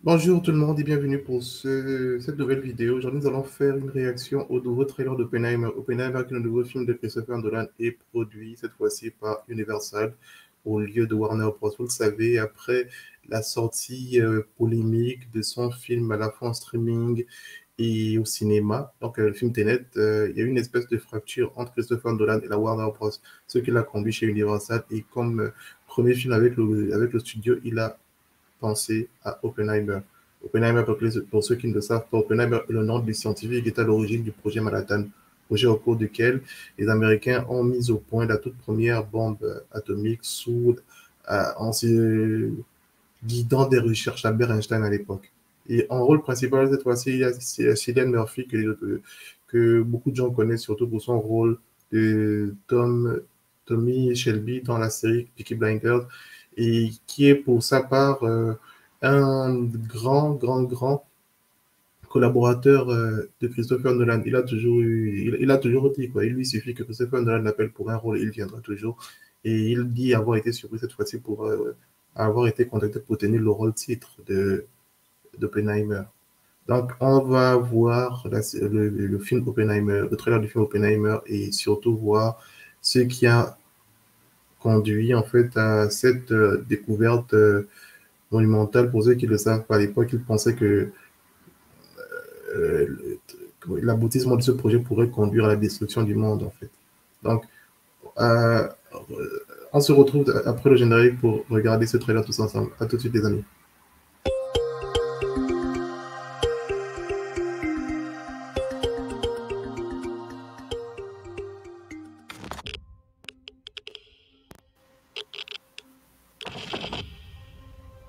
Bonjour tout le monde et bienvenue pour cette nouvelle vidéo. Aujourd'hui, nous allons faire une réaction au nouveau trailer d'Oppenheimer. Oppenheimer, qui est le nouveau film de Christopher Nolan, est produit cette fois-ci par Universal au lieu de Warner Bros. Vous le savez, après la sortie polémique de son film à la fois en streaming et au cinéma, donc le film Tenet, il y a eu une espèce de fracture entre Christopher Nolan et la Warner Bros. Ce qui l'a conduit chez Universal et comme premier film avec le studio, il a penser à Oppenheimer. Oppenheimer, pour ceux qui ne le savent pas, Oppenheimer est le nom du scientifique qui est à l'origine du projet Manhattan, projet au cours duquel les Américains ont mis au point la toute première bombe atomique en se guidant des recherches Albert Einstein à l'époque. Et en rôle principal, cette fois-ci, il y a Cillian Murphy que beaucoup de gens connaissent surtout pour son rôle de Tommy Shelby dans la série Peaky Blinders et qui est pour sa part un grand collaborateur de Christopher Nolan. Il a toujours dit, quoi. Il lui suffit que Christopher Nolan l'appelle pour un rôle, il viendra toujours. Et il dit avoir été surpris cette fois-ci pour avoir été contacté pour tenir le rôle titre d'Oppenheimer. Donc, on va voir le film Oppenheimer, le trailer du film Oppenheimer et surtout voir ce qui a conduit en fait à cette découverte monumentale. Pour ceux qui le savent pas, à l'époque, ils pensaient que euh, l'aboutissement de ce projet pourrait conduire à la destruction du monde en fait. Donc, euh, on se retrouve après le générique pour regarder ce trailer tous ensemble. À tout de suite les amis.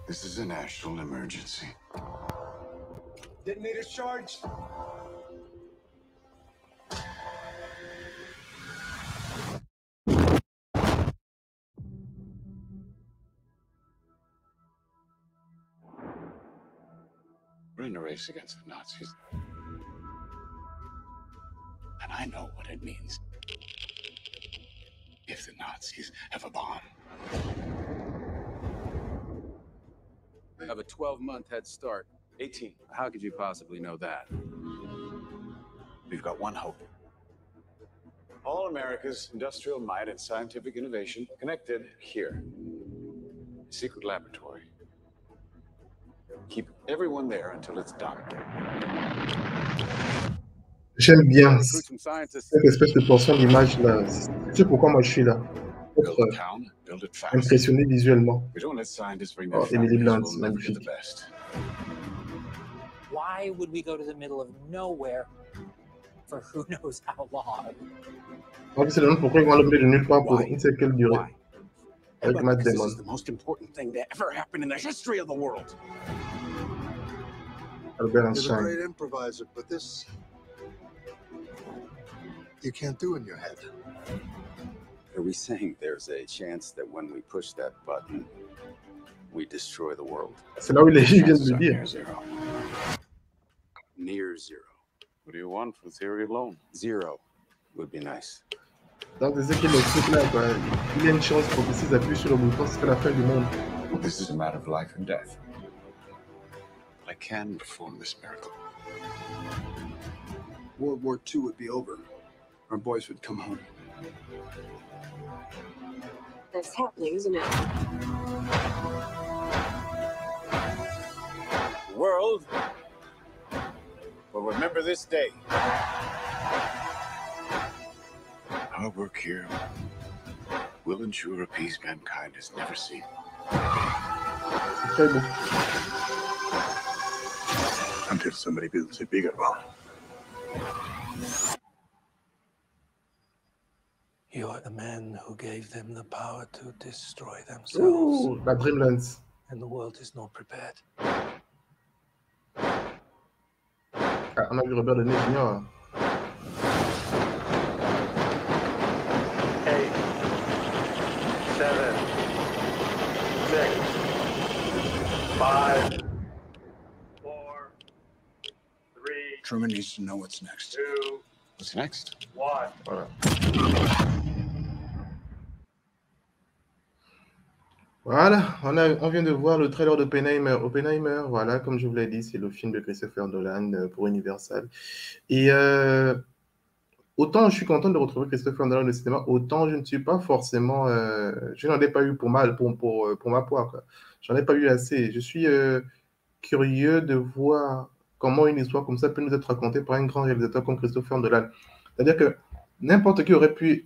This is a national emergency. Detonator charged. We're in a race against the Nazis. And I know what it means. If the Nazis have a bomb. We have a 12-month head start. 18. How could you possibly know that? We've got one hope. All America's industrial might and scientific innovation connected here. A secret laboratory. Keep everyone there until it's done. J'aime bien Recruit some scientists. cette espèce de portion d'image là. C'est pourquoi moi je suis là. Pour Build être a town, build it fast. impressionné visuellement. We don't let scientists bring Oh, their Emily families. Blunt, We'll never get the magnifique. best. Why would we go to the middle of nowhere for who knows how long? Donc c'est le nom pourquoi ils vont l'emmener de nulle part pour une certaine durée. Why? Avec Matt Because this Damon. is the most important thing that ever happened in the history of the world. Albert You're a Einstein. great improviser, but this you can't do in your head. Are we saying there's a chance that when we push that button, we destroy the world? C'est là où il vient de Chances le are dire. near zero. Near zero. What do you want for theory alone? Zero would be nice. Donc c'est ce qu'il explique là, quoi. Il y a une chance pour que s'ils appuient sur le bouton, c'est la fin du monde. This is a matter of life and death. But I can perform this miracle. World War II would be over. Our boys would come home. That's happening, isn't it? The world will remember this day. Our work here will ensure a peace mankind has never seen. C'est très beau. Until somebody builds a bigger bomb. You are the man who gave them the power to destroy themselves, Ouh, la Dreamlands. and the world is not prepared. Ah, on a vu Robert Downey Jr. 8, 7, 6, 5, 4, 3, Truman needs to know what's next. 2, What's next? 1. Voilà. Voilà, on vient de voir le trailer d'Oppenheimer. Oppenheimer, voilà, comme je vous l'ai dit, c'est le film de Christopher Nolan pour Universal. Et autant je suis content de retrouver Christopher Nolan au cinéma, autant je ne suis pas forcément. Je n'en ai pas eu pour ma poire, quoi. J'en ai pas eu assez. Je suis curieux de voir comment une histoire comme ça peut nous être racontée par un grand réalisateur comme Christopher Nolan. C'est-à-dire que n'importe qui aurait pu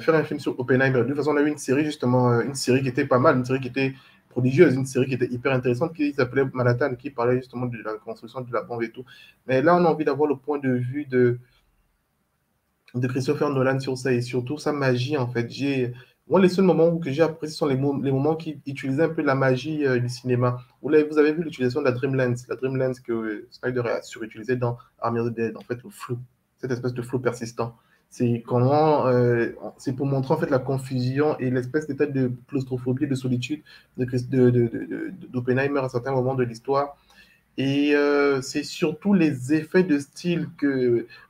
faire un film sur Oppenheimer. De toute façon, on a eu une série, justement, une série qui était pas mal, une série qui était prodigieuse, une série qui était hyper intéressante, qui s'appelait Manhattan, qui parlait justement de la construction de la bombe et tout. Mais là, on a envie d'avoir le point de vue de Christopher Nolan sur ça et surtout sa magie, en fait. Moi, les seuls moments que j'ai appréciés sont les moments qui utilisaient un peu la magie du cinéma. Vous avez vu l'utilisation de la Dream Lens que Snyder a surutilisée dans Army of the Dead, en fait, le flou, cette espèce de flou persistant. C'est pour montrer en fait la confusion et l'espèce d'état de claustrophobie, de solitude d'Oppenheimer à certains moments de l'histoire. Et c'est surtout les effets de style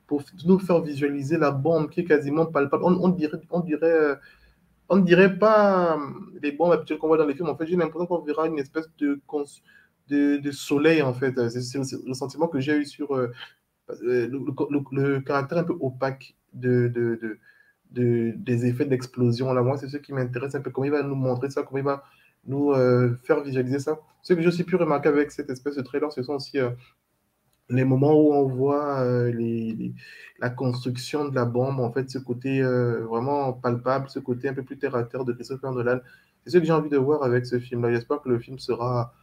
pour nous faire visualiser la bombe qui est quasiment palpable. On dirait pas les bombes habituelles qu'on voit dans les films. En fait, j'ai l'impression qu'on verra une espèce de soleil, en fait. C'est le sentiment que j'ai eu sur le caractère un peu opaque des effets d'explosion. Là, moi, c'est ce qui m'intéresse un peu. Comment il va nous montrer ça, comment il va nous faire visualiser ça. Ce que j'ai aussi pu remarquer avec cette espèce de trailer, ce sont aussi les moments où on voit la construction de la bombe, en fait, ce côté vraiment palpable, ce côté un peu plus terre à terre de Christopher Nolan. C'est ce que j'ai envie de voir avec ce film-là. J'espère que le film sera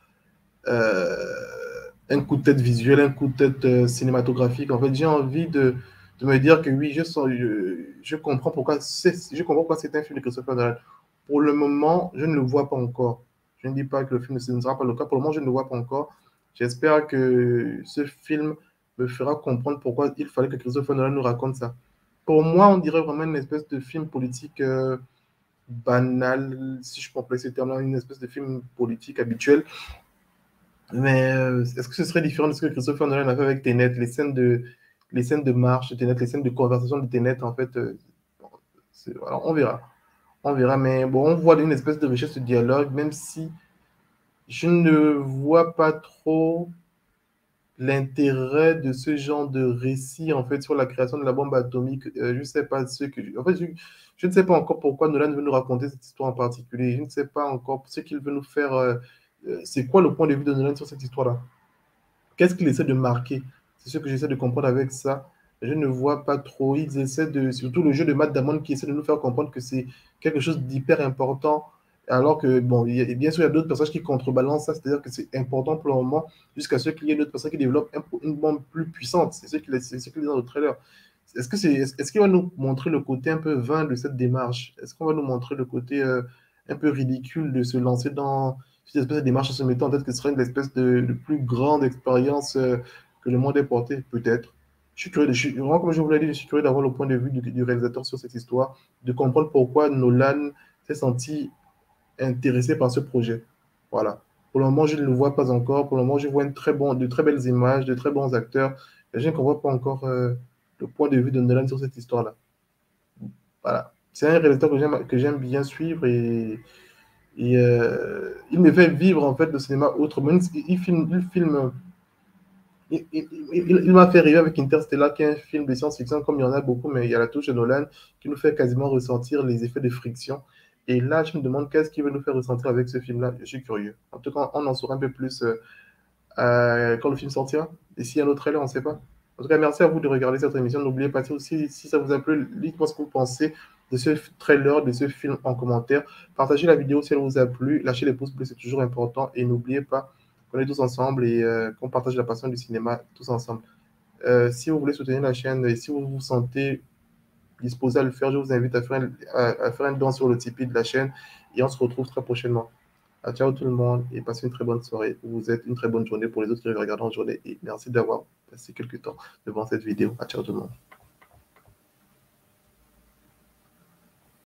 euh, un coup de tête visuel, un coup de tête cinématographique. En fait, j'ai envie de me dire que oui, je comprends je comprends pourquoi c'est un film de Christopher Nolan. Pour le moment, je ne le vois pas encore. Je ne dis pas que le film ne sera pas le cas. Pour le moment, je ne le vois pas encore. J'espère que ce film me fera comprendre pourquoi il fallait que Christopher Nolan nous raconte ça. Pour moi, on dirait vraiment une espèce de film politique banal, si je peux employer ce terme-là, une espèce de film politique habituel. Mais est-ce que ce serait différent de ce que Christopher Nolan a fait avec Tenet, les scènes de marche de Tenet, les scènes de conversation de Tenet, en fait, voilà, on verra. On verra, mais bon, on voit une espèce de richesse de dialogue, même si je ne vois pas trop l'intérêt de ce genre de récit, en fait, sur la création de la bombe atomique. Je ne sais pas En fait, je ne sais pas encore pourquoi Nolan veut nous raconter cette histoire en particulier. Je ne sais pas encore ce qu'il veut nous faire. C'est quoi le point de vue de Nolan sur cette histoire-là? Qu'est-ce qu'il essaie de marquer? C'est ce que j'essaie de comprendre avec ça. Je ne vois pas trop. Ils essaient surtout le jeu de Matt Damon qui essaie de nous faire comprendre que c'est quelque chose d'hyper important. Alors que, bon, bien sûr, il y a d'autres personnages qui contrebalancent ça, c'est-à-dire que c'est important pour le moment, jusqu'à ce qu'il y ait d'autres personnes qui développent une bombe plus puissante. C'est ce qu'il dit dans le trailer. Est-ce qu'il va nous montrer le côté un peu vain de cette démarche? Est-ce qu'on va nous montrer le côté un peu ridicule de se lancer dans cette espèce de démarche en se mettant en tête que ce serait une espèce de plus grande expérience que le monde ait porté? Peut-être. Vraiment, comme je vous l'ai dit, je suis curieux d'avoir le point de vue du réalisateur sur cette histoire, de comprendre pourquoi Nolan s'est senti intéressé par ce projet. Voilà. Pour le moment, je ne le vois pas encore. Pour le moment, je vois de très belles images, de très bons acteurs. Mais je ne comprends pas encore le point de vue de Nolan sur cette histoire-là. Voilà. C'est un réalisateur que j'aime bien suivre et il me fait vivre en fait le cinéma autrement. Il m'a fait rêver avec Interstellar, qui est un film de science-fiction, comme il y en a beaucoup, mais il y a la touche de Nolan qui nous fait quasiment ressentir les effets de friction. Et là, je me demande qu'est-ce qu'il veut nous faire ressentir avec ce film-là. Je suis curieux. En tout cas, on en saura un peu plus quand le film sortira. Et s'il y a un autre trailer, on ne sait pas. En tout cas, merci à vous de regarder cette émission. N'oubliez pas aussi, si ça vous a plu, dites-moi ce que vous pensez de ce trailer, de ce film en commentaire. Partagez la vidéo si elle vous a plu. Lâchez les pouces bleus, c'est toujours important. Et n'oubliez pas qu'on est tous ensemble et qu'on partage la passion du cinéma tous ensemble. Si vous voulez soutenir la chaîne et si vous vous sentez disposé à le faire, je vous invite à faire un don sur le Tipeee de la chaîne et on se retrouve très prochainement. Ciao tout le monde et passez une très bonne soirée. Vous êtes une très bonne journée pour les autres qui regardent en journée et merci d'avoir passé quelques temps devant cette vidéo. Ciao tout le monde.